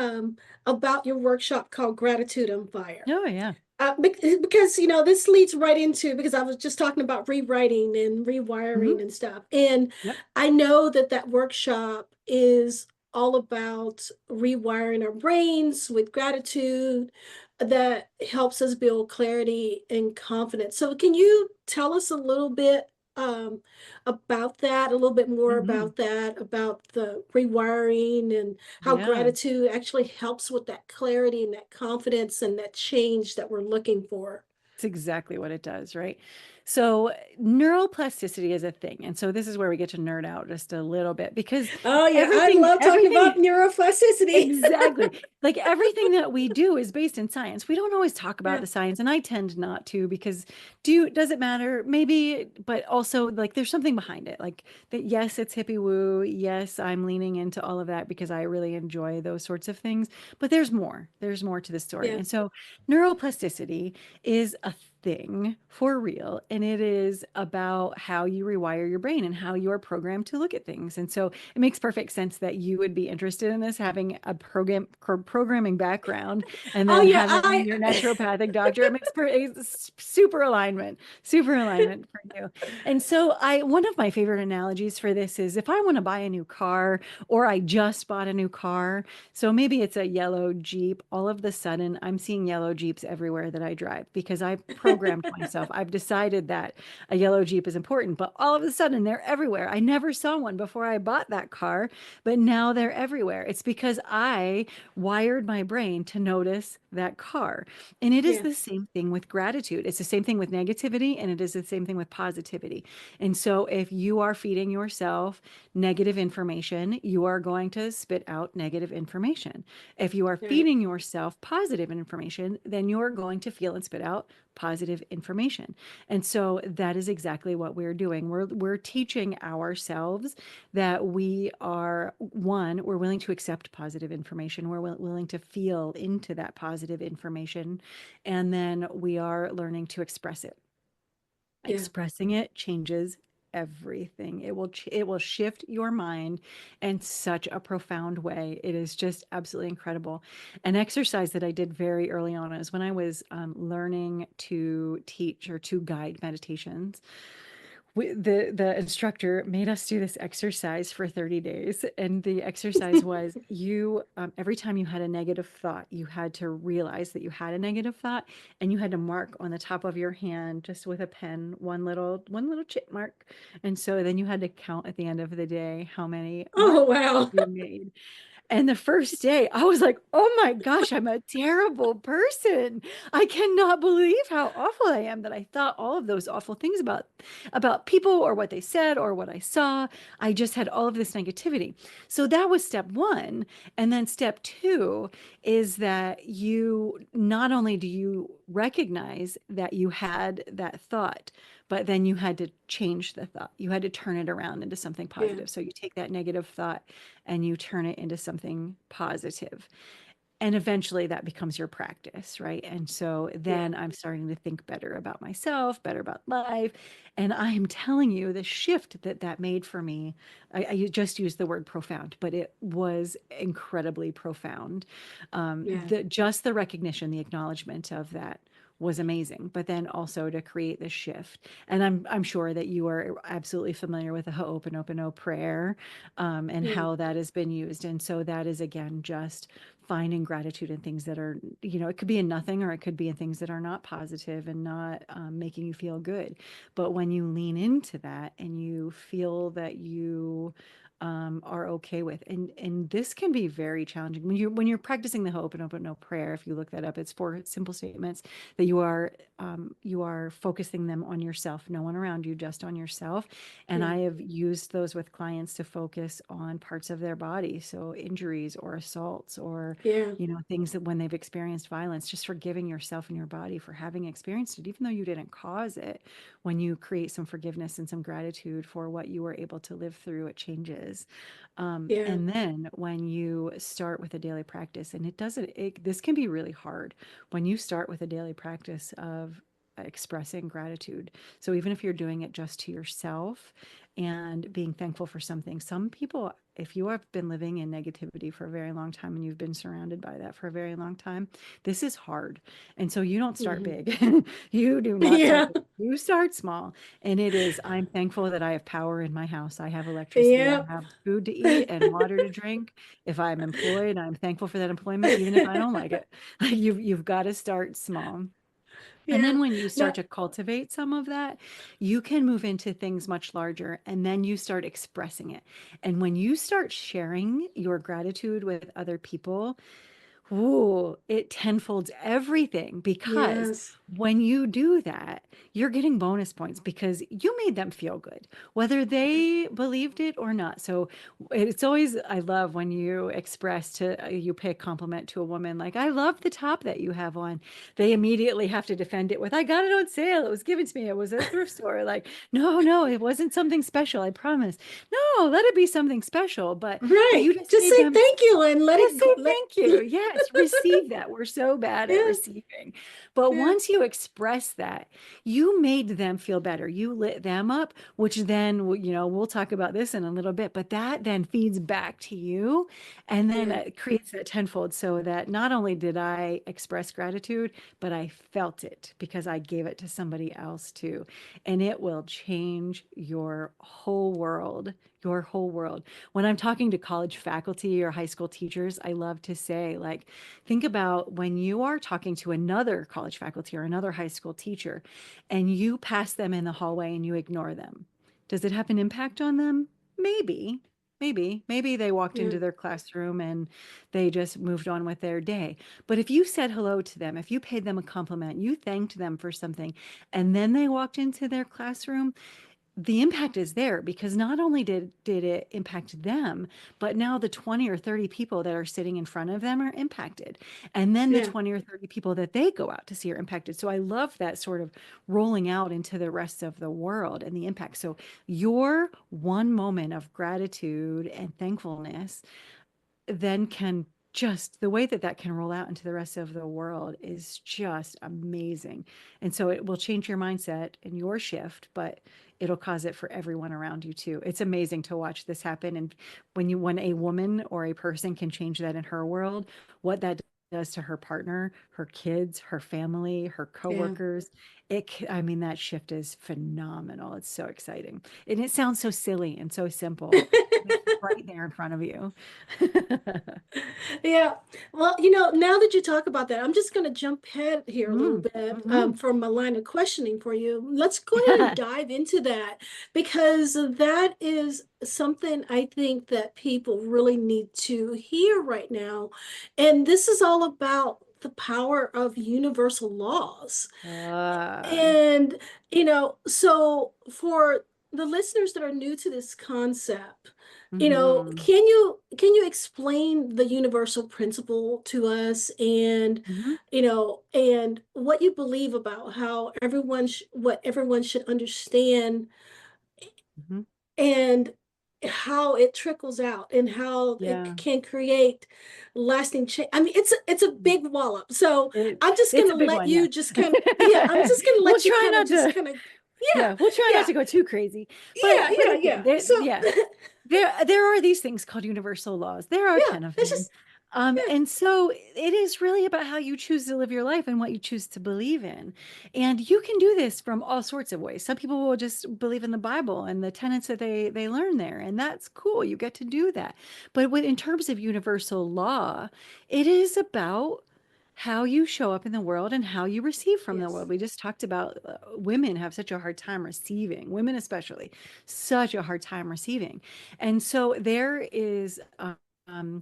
about your workshop called Gratitude on Fire. Oh, yeah. Because this leads right into, because I was just talking about rewriting and Mhm. rewiring and stuff, and Yep. I know that that workshop is all about rewiring our brains with gratitude that helps us build clarity and confidence. So can you tell us a little bit um, about that, a little bit more Mhm. about that, about the rewiring and how Yeah. gratitude actually helps with that clarity and that confidence and that change that we're looking for? It's exactly what it does, right? So neuroplasticity is a thing. And so this is where we get to nerd out just a little bit because Oh yeah, I everything, love talking everything about neuroplasticity. exactly. Like everything that we do is based in science. We don't always talk about Yeah, the science, and I tend not to because does it matter? Maybe, but also like there's something behind it. Like that, yes, it's hippie woo. Yes, I'm leaning into all of that because I really enjoy those sorts of things. But there's more. There's more to the story. yeah, And so neuroplasticity is a thing for real, and it is about how you rewire your brain and how you are programmed to look at things. And so it makes perfect sense that you would be interested in this, having a programming background and oh then yeah, having your naturopathic doctor. It makes it's super alignment for you. And so one of my favorite analogies for this is if I want to buy a new car or I just bought a new car, so maybe it's a yellow Jeep. All of the sudden, I'm seeing yellow Jeeps everywhere that I drive because I programmed myself. I've decided that a yellow Jeep is important, but all of a sudden they're everywhere. I never saw one before I bought that car, but now they're everywhere. It's because I wired my brain to notice that car. And it is yeah, the same thing with gratitude. It's the same thing with negativity, and it is the same thing with positivity. And so if you are feeding yourself negative information, you are going to spit out negative information. If you are right, feeding yourself positive information, then you're going to feel and spit out positive information. And so that is exactly what we're doing. We're teaching ourselves that we are one, we're willing to accept positive information. We're willing to feel into that positive information. And then we are learning to express it. yeah, Expressing it changes everything. It will shift your mind in such a profound way. It is just absolutely incredible. An exercise that I did very early on is when I was learning to teach or to guide meditations. The instructor made us do this exercise for 30 days, and the exercise was you every time you had a negative thought, you had to realize that you had a negative thought, and you had to mark on the top of your hand just with a pen one little chip mark. And so then you had to count at the end of the day how many oh marks wow. you made. And the first day, I was like, oh my gosh, I'm a terrible person. I cannot believe how awful I am that I thought all of those awful things about people or what they said or what I saw. I just had all of this negativity. So that was step one. And then step two is that you not only do you recognize that you had that thought, but then you had to change the thought. You had to turn it around into something Yeah, positive. So you take that negative thought and you turn it into something positive. And eventually that becomes your practice, right? And so yeah, then I'm starting to think better about myself, better about life. And I am telling you the shift that that made for me. I just used the word profound, but it was incredibly profound. yeah, Just the recognition, the acknowledgement of that was amazing, but then also to create this shift. And I'm sure that you are absolutely familiar with the Ho'oponopono prayer, and yeah, how that has been used. And so that is again just finding gratitude in things that are, it could be in nothing or it could be in things that are not positive and not making you feel good. But when you lean into that and you feel that you are okay with, and this can be very challenging when you're practicing the Ho'oponopono prayer. If you look that up, it's four simple statements that you are focusing them on yourself, no one around you, just on yourself. And yeah, I have used those with clients to focus on parts of their body, so injuries or assaults or yeah, things that when they've experienced violence, just forgiving yourself and your body for having experienced it, even though you didn't cause it. When you create some forgiveness and some gratitude for what you were able to live through, it changes. yeah, And then when you start with a daily practice, and this can be really hard when you start with a daily practice of expressing gratitude. So even if you're doing it just to yourself, and being thankful for something. Some people, if you have been living in negativity for a very long time and you've been surrounded by that for a very long time, this is hard. And so you don't start Mhm. big. You do not start Yeah. big. You start small. And it is, I'm thankful that I have power in my house. I have electricity. I Yeah. have food to eat and water to drink. If I'm employed, I'm thankful for that employment, even if I don't like it. Like you've got to start small. And Yeah. then when you start No, to cultivate some of that, you can move into things much larger and then you start expressing it. And when you start sharing your gratitude with other people, ooh, it tenfolds everything because yes. when you do that, you're getting bonus points because you made them feel good, whether they believed it or not. So it's always, I love when you express to, you pay a compliment to a woman, like, I love the top that you have on. They immediately have to defend it with, I got it on sale. It was given to me. It was a thrift store. Like, no, no, it wasn't something special. I promise. No, let it be something special. But Right. you just Just made say them thank you and let just it go. say thank you. Yes, receive that. We're so bad at Yeah. receiving. But Yeah. once you express that, you made them feel better. You lit them up, which then, we'll talk about this in a little bit, but that then feeds back to you. And then Yeah. it creates that tenfold so that not only did I express gratitude, but I felt it because I gave it to somebody else too. And it will change your whole world. Your whole world. When I'm talking to college faculty or high school teachers, I love to say, like, think about when you are talking to another college faculty or another high school teacher and you pass them in the hallway and you ignore them. Does it have an impact on them? Maybe. Maybe they walked Yeah. into their classroom and they just moved on with their day. But if you said hello to them, if you paid them a compliment, you thanked them for something, and then they walked into their classroom, the impact is there because not only did it impact them, but now the 20 or 30 people that are sitting in front of them are impacted. And then the Yeah. 20 or 30 people that they go out to see are impacted. So I love that sort of rolling out into the rest of the world and the impact. So your one moment of gratitude and thankfulness then can just the way that that can roll out into the rest of the world is just amazing. And so it will change your mindset and your shift, but it'll cause it for everyone around you too. It's amazing to watch this happen. And when a woman or a person can change that in her world, what that does to her partner, her kids, her family, her Yeah. coworkers, I mean, that shift is phenomenal. It's so exciting. And it sounds so silly and so simple. It's right there in front of you. Yeah. Well, now that you talk about that, I'm just going to jump ahead here a little Mm, bit mhm. from my line of questioning for you. Let's go ahead and dive into that because that is something I think that people really need to hear right now. And this is all about the power of universal laws. Uh, And, so for the listeners that are new to this concept, mhm, can you explain the universal principle to us and, mhm, and what you believe about how what everyone should understand mhm. and how it trickles out and how it Yeah. can create lasting change. I mean, it's a big wallop. So It I'm just it's gonna a big let one, yeah. you just kind of, yeah, I'm just gonna We'll let you try kind of not just to kind of, yeah, yeah, we'll try not yeah, to go too crazy. yeah, But yeah, again, yeah. So yeah, there are these things called universal laws. There are yeah, 10 of it's them. just yeah, And so it is really about how you choose to live your life and what you choose to believe in. And you can do this from all sorts of ways. Some people will just believe in the Bible and the tenets that they learn there, and that's cool. You get to do that. But in terms of universal law, it is about how you show up in the world and how you receive from the yes, world. We just talked about women have such a hard time receiving, women especially, such a hard time receiving. And so there is um,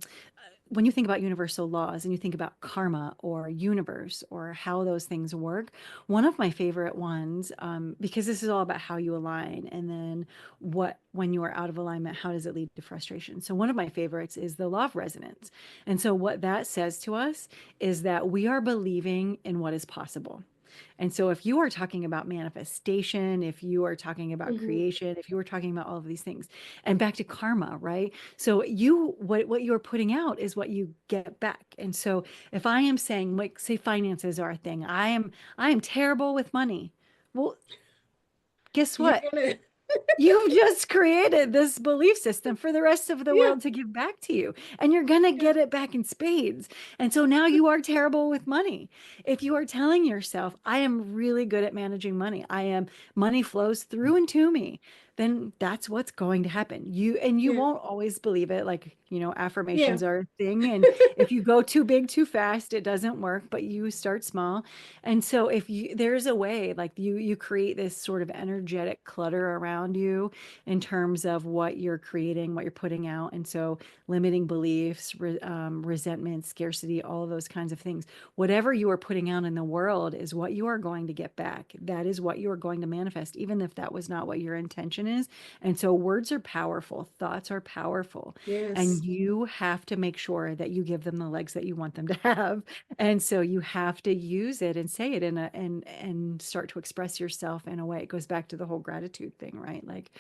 when you think about universal laws and you think about karma or universe or how those things work, one of my favorite ones, because this is all about how you align and then when you are out of alignment, how does it lead to frustration? So one of my favorites is the law of resonance. And so what that says to us is that we are believing in what is possible. And so if you are talking about manifestation, if you are talking about hmm, creation, if you are talking about all of these things, and back to karma, right? So what you're putting out is what you get back. And so if I am saying, like, say finances are a thing, I am terrible with money. Well, guess you're what? gonna. You've just created this belief system for the rest of the Yeah, world to give back to you, and you're going to yeah, get it back in spades. And so now you are terrible with money. If you are telling yourself, I am really good at managing money, money flows through and to me, then that's what's going to happen. You yeah, won't always believe it. Like, yeah, affirmations are a thing. And if you go too big too fast, it doesn't work, but you start small. And so if there's a way, like you create this sort of energetic clutter around you in terms of what you're creating, what you're putting out. And so limiting beliefs, resentment, scarcity, all of those kinds of things. Whatever you are putting out in the world is what you are going to get back. That is what you are going to manifest, even if that was not what your intention is. And so words are powerful, thoughts are powerful, yes, and you have to make sure that you give them the legs that you want them to have. And so you have to use it and say it and start to express yourself in a way. It goes back to the whole gratitude thing, right? Like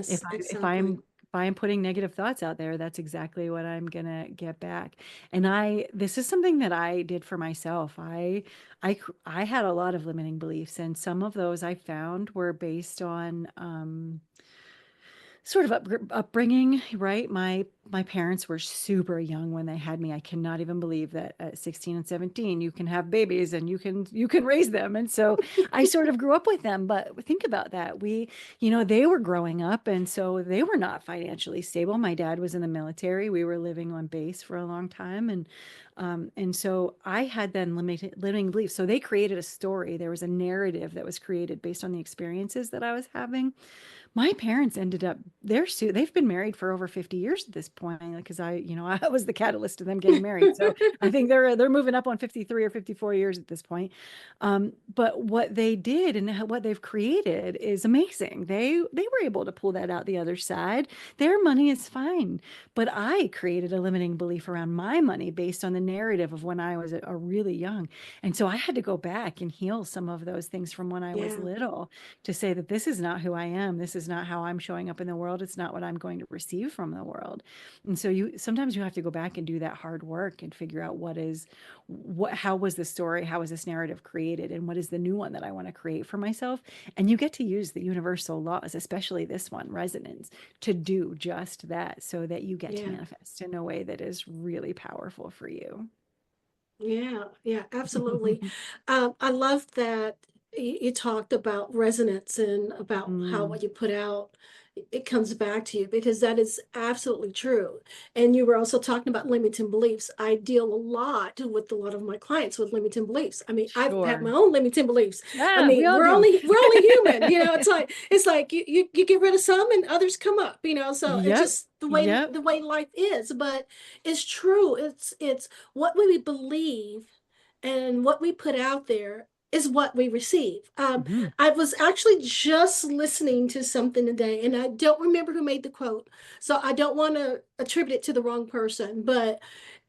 if yes, I exactly. if I'm putting negative thoughts out there, that's exactly what I'm gonna get back. And this is something that I did for myself. I had a lot of limiting beliefs, and some of those I found were based on sort of upbringing, right? My parents were super young when they had me. I cannot even believe that at 16 and 17 you can have babies and you can raise them. And so I sort of grew up with them. But think about that. They were growing up, and so they were not financially stable. My dad was in the military. We were living on base for a long time, and so I had then limiting beliefs. So they created a story. There was a narrative that was created based on the experiences that I was having. My parents ended up they've been married for over 50 years at this point, because I was the catalyst to them getting married. So I think they're moving up on 53 or 54 years at this point. But what they did and what they've created is amazing. They were able to pull that out the other side. Their money is fine. But I created a limiting belief around my money based on the narrative of when I was a really young. And so I had to go back and heal some of those things from when I was Yeah, little, to say that this is not who I am. This is not how I'm showing up in the world. It's not what I'm going to receive from the world. And so sometimes you have to go back and do that hard work and figure out how was the story? How was this narrative created? And what is the new one that I want to create for myself? And you get to use the universal laws, especially this one, resonance, to do just that, so that you get to yeah, manifest in a way that is really powerful for you. yeah, yeah, absolutely. I love that you talked about resonance and about how Mm, what you put out, it comes back to you, because that is absolutely true. And you were also talking about limiting beliefs. I deal a lot with a lot of my clients with limiting beliefs. I mean, I've had my sure. own limiting beliefs. I Yeah, we mean, all we're do. only we're only human, it's like you get rid of some and others come up, so it's Yep. just Yep. the way life is. But it's true. It's what we believe and what we put out there is what we receive. Mhm. I was actually just listening to something today, and I don't remember who made the quote, so I don't want to attribute it to the wrong person, but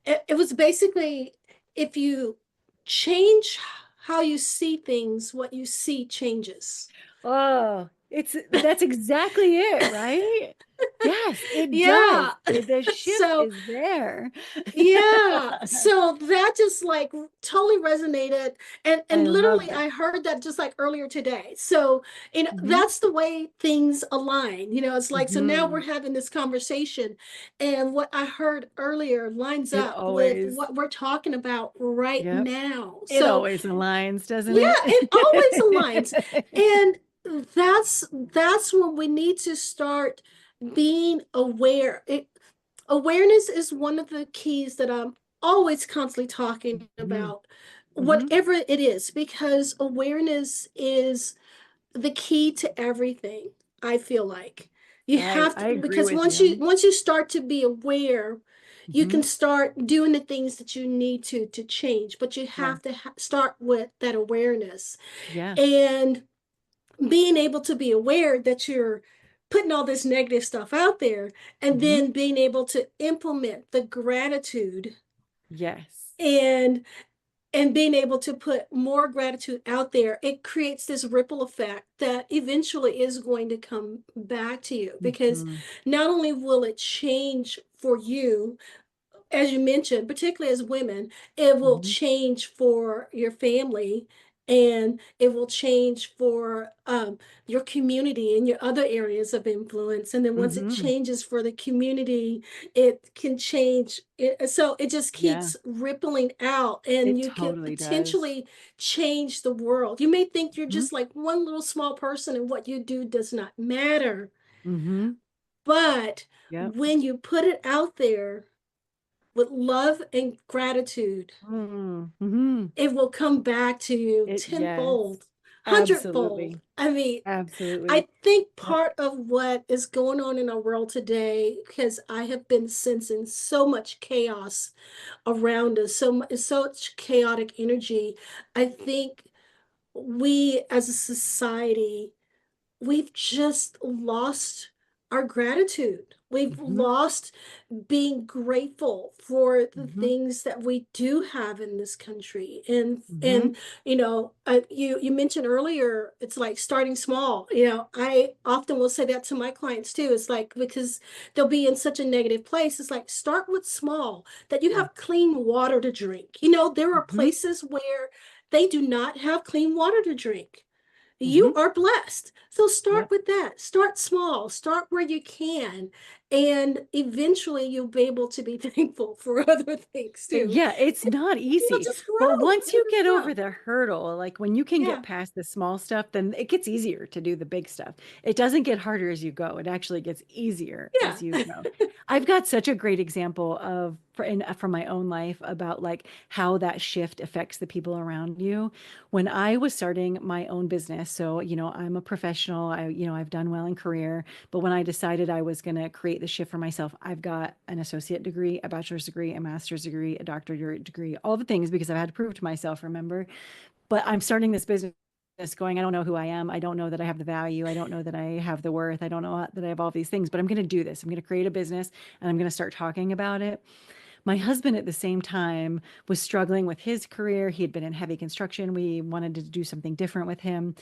it was basically, if you change how you see things, what you see changes. Oh, that's exactly it, right? Yes, it does. Yeah. The shift So is there. yeah, so that just like totally resonated, and I love literally that. I heard that just like earlier today. So, Hmm. that's the way things align. It's like, so now we're Hmm. having this conversation, and what I heard earlier lines It up with always, what we're talking about right yep, now. it So, always aligns, doesn't yeah, it always aligns. it? And that's when we need to start being aware. Awareness is one of the keys that I'm always constantly talking Hmm. about, Hmm. whatever it is, because awareness is the key to everything. I feel like you have I to, agree because with once you you. once you start to be aware, you Hmm. can start doing the things that you need to change, but you Yeah. have to start with that awareness, Yeah. and being able to be aware that you're putting all this negative stuff out there, and Hmm. then being able to implement the gratitude, Yes. and being able to put more gratitude out there, it creates this ripple effect that eventually is going to come back to you, because Hmm. not only will it change for you, as you mentioned, particularly as women, it will Hmm. change for your family, and it will change for your community and your other areas of influence. And then once it Mm-hmm. changes for the community, it can change it. So it just Yeah, keeps rippling out, and it you can totally does. potentially change the world. You may think you're Mm-hmm. just like one little small person and what you do does not matter. Mm-hmm. But Yep. when you put it out there with love and gratitude, Mm-hmm. it will come back to you Yes, tenfold, hundredfold. absolutely. I mean, Absolutely. I think Yep. part of what is going on in our world today, because I have been sensing so much chaos around us, such chaotic energy. I think we as a society, we've just lost our gratitude. We've Mm-hmm. lost being grateful for the Mm-hmm. things that we do have in this country. And Mm-hmm. and you mentioned earlier, it's like starting small. I often will say that to my clients too. It's like, because they'll be in such a negative place, it's like, start with small, that you Yeah. have clean water to drink. There are Mm-hmm. places where they do not have clean water to drink. Mm-hmm. You are blessed. So start Yep. with that. Start small. Start where you can. And eventually you'll be able to be thankful for other things too. Yeah, it's not You'll easy. just But grow. once You'll you just get grow. over the hurdle, like when you can Yeah. get past the small stuff, then it gets easier to do the big stuff. It doesn't get harder as you go. It actually gets easier as Yeah. you go. I've got such a great example from my own life about like how that shift affects the people around you. When I was starting my own business, so I'm a professional. I've done well in career, but when I decided I was going to create the shift for myself, I've got an associate degree, a bachelor's degree, a master's degree, a doctorate degree, all the things because I've had to prove to myself, remember? But I'm starting this business going, I don't know who I am. I don't know that I have the value. I don't know that I have the worth. I don't know that I have all these things, but I'm going to do this. I'm going to create a business and I'm going to start talking about it. My husband at the same time was struggling with his career. He had been in heavy construction. We wanted to do something different with him.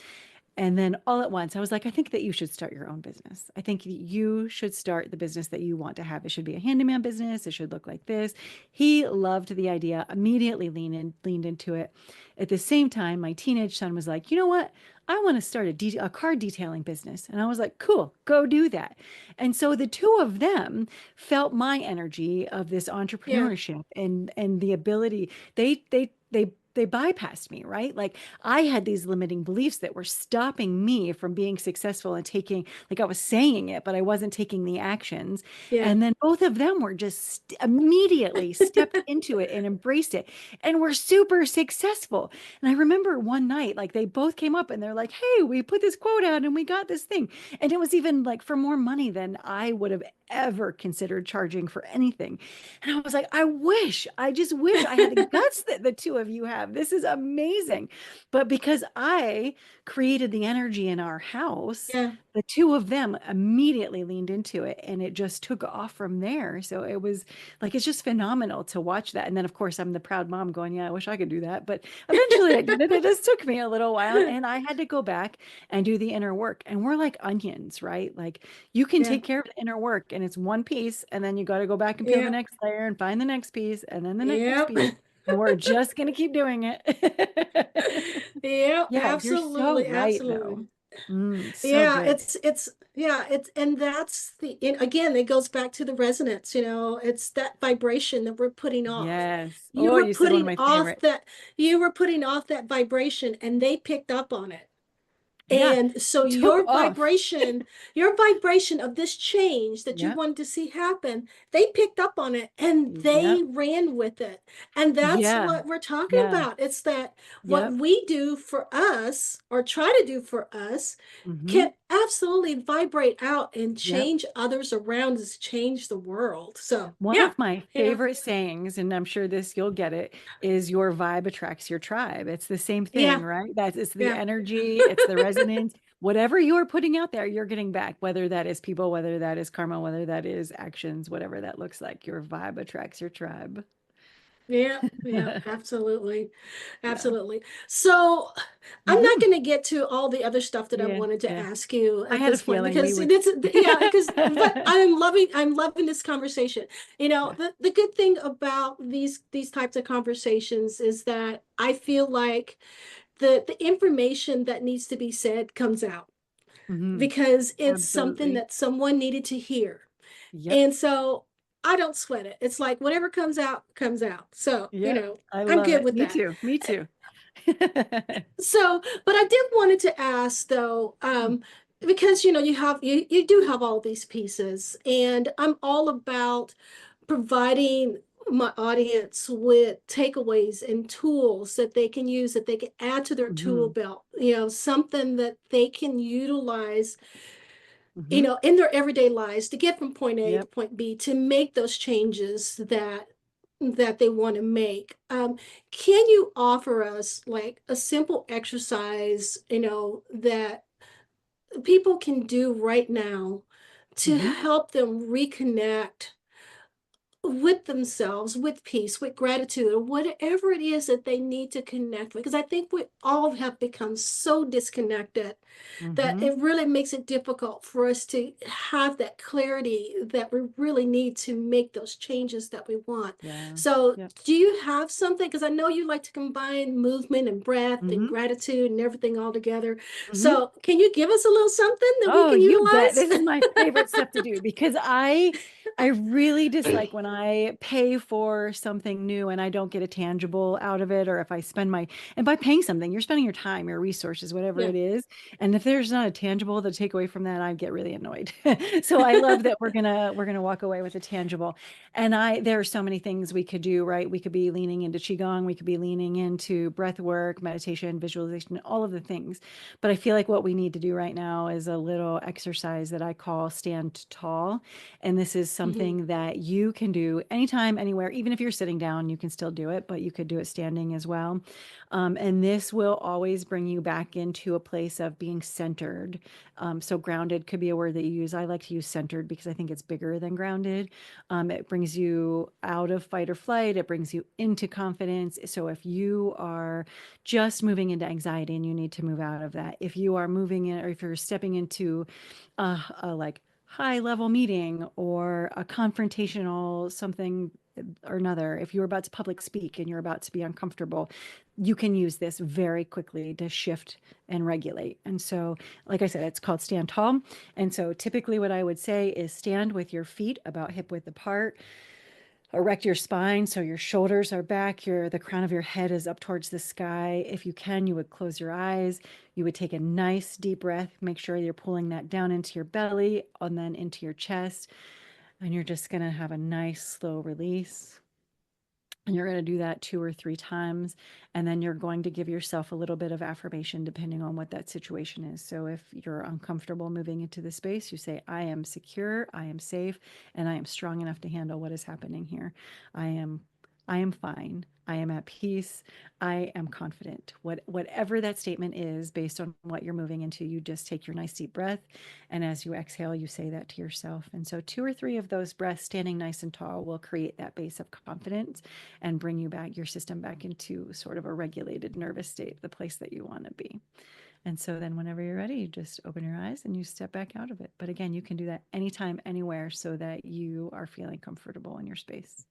And then all at once, I was like, I think that you should start your own business. I think you should start the business that you want to have. It should be a handyman business. It should look like this. He loved the idea, immediately leaned into it. At the same time, my teenage son was like, you know what? I want to start a car detailing business. And I was like, cool, go do that. And so the two of them felt my energy of this Yeah. entrepreneurship and the ability they bypassed me, right? Like I had these limiting beliefs that were stopping me from being successful and taking, like I was saying it, but I wasn't taking the actions. Yeah. And then both of them were just immediately stepped into it and embraced it and were super successful. And I remember one night, like they both came up and they're like, hey, we put this quote out and we got this thing. And it was even like for more money than I would have ever considered charging for anything. And I was like, I just wish I had the guts that the two of you have. This is amazing. But because I created the energy in our house, Yeah. the two of them immediately leaned into it and it just took off from there. So it was like, it's just phenomenal to watch that. And then, of course, I'm the proud mom going, yeah, I wish I could do that. But eventually I did it. It just took me a little while and I had to go back and do the inner work. And we're like onions, right? Like you can Yeah. take care of the inner work and it's one piece and then you got to go back and peel the Yeah. next layer and find the next piece and then the next Yep. piece and we're just going to keep doing it. Yeah, Yeah, you're so absolutely, right though. absolutely. So Yeah, good. and that's again, it goes back to the resonance, it's that vibration that we're putting off. Yes. You Oh, were you said one of putting my off favorite. that, you were putting off that vibration and they picked up on it. Yeah. And so It took off. your vibration of this change that you Yep. wanted to see happen, they picked up on it and they Yep. ran with it. And that's Yeah. what we're talking Yeah. about. It's that what Yep. we do for us or try to do for us Mm-hmm. can absolutely vibrate out and Yep. change others around us, change the world. So One yeah, of my yeah, favorite sayings, and I'm sure this you'll get it, is your vibe attracts your tribe. It's the same thing, yeah, right? It's the yeah. energy, it's the resonance. Whatever you're putting out there, you're getting back, whether that is people, whether that is karma, whether that is actions, whatever that looks like. Your vibe attracts your tribe. Yeah, yeah, absolutely. Yeah. Absolutely. So I'm not Hmm. going to get to all the other stuff that I Yeah. wanted to Yeah. ask you I at had a this point feeling we because would. it's yeah, because but I'm loving this conversation. Yeah. The good thing about these types of conversations is that I feel like the information that needs to be said comes out because it's something Absolutely. that someone needed to hear. Yep. And so I don't sweat it. It's like whatever comes out, comes out. So, Yep. I I'm love good it. with Me that. too. Me too. So, but I did wanted to ask though, because you do have all these pieces, and I'm all about providing my audience with takeaways and tools that they can use, that they can add to their tool Hmm. belt, something that they can utilize, Hmm. in their everyday lives to get from point A to Yep. point B to make those changes that they want to make. Can you offer us like a simple exercise, that people can do right now to Hmm. help them reconnect with themselves, with peace, with gratitude, or whatever it is that they need to connect with? Because I think we all have become so disconnected that Hmm. it really makes it difficult for us to have that clarity that we really need to make those changes that we want. Yeah. So, Yep. do you have something? Because I know you like to combine movement and breath and Hmm. gratitude and everything all together. Hmm. So, can you give us a little something that we Oh, can you bet. This is utilize? my favorite stuff to do because I really dislike when I pay for something new and I don't get a tangible out of it, or if I spend my, and by paying something, you're spending your time, your resources, whatever Yeah. it is. And if there's not a tangible to take away from that, I get really annoyed. So I love that we're gonna walk away with a tangible. And there are so many things we could do, right? We could be leaning into qigong, we could be leaning into breath work, meditation, visualization, all of the things. But I feel like what we need to do right now is a little exercise that I call stand tall. And this is Mhm. something that you can do anytime, anywhere. Even if you're sitting down, you can still do it, but you could do it standing as well. And this will always bring you back into a place of being centered. So grounded could be a word that you use. I like to use centered because I think it's bigger than grounded. It brings you out of fight or flight. It brings you into confidence. So if you are just moving into anxiety and you need to move out of that, if you are moving in, or if you're stepping into a like high level meeting or a confrontational something or another, if you're about to public speak and you're about to be uncomfortable, you can use this very quickly to shift and regulate. And so, like I said, it's called stand tall. And so typically what I would say is stand with your feet about hip width apart. Erect your spine so your shoulders are back, the crown of your head is up towards the sky. If you can, you would close your eyes. You would take a nice deep breath. Make sure you're pulling that down into your belly and then into your chest. And you're just going to have a nice slow release. And you're going to do that 2 or 3 times. And then you're going to give yourself a little bit of affirmation depending on what that situation is. So if you're uncomfortable moving into the space, you say, I am secure, I am safe, and I am strong enough to handle what is happening here. I am I am fine. I am at peace. I am confident. Whatever that statement is based on what you're moving into, you just take your nice deep breath. And as you exhale, you say that to yourself. And so 2 or 3 of those breaths standing nice and tall will create that base of confidence and bring you back, your system back into sort of a regulated nervous state, the place that you want to be. And so then whenever you're ready, you just open your eyes and you step back out of it. But again, you can do that anytime, anywhere so that you are feeling comfortable in your space.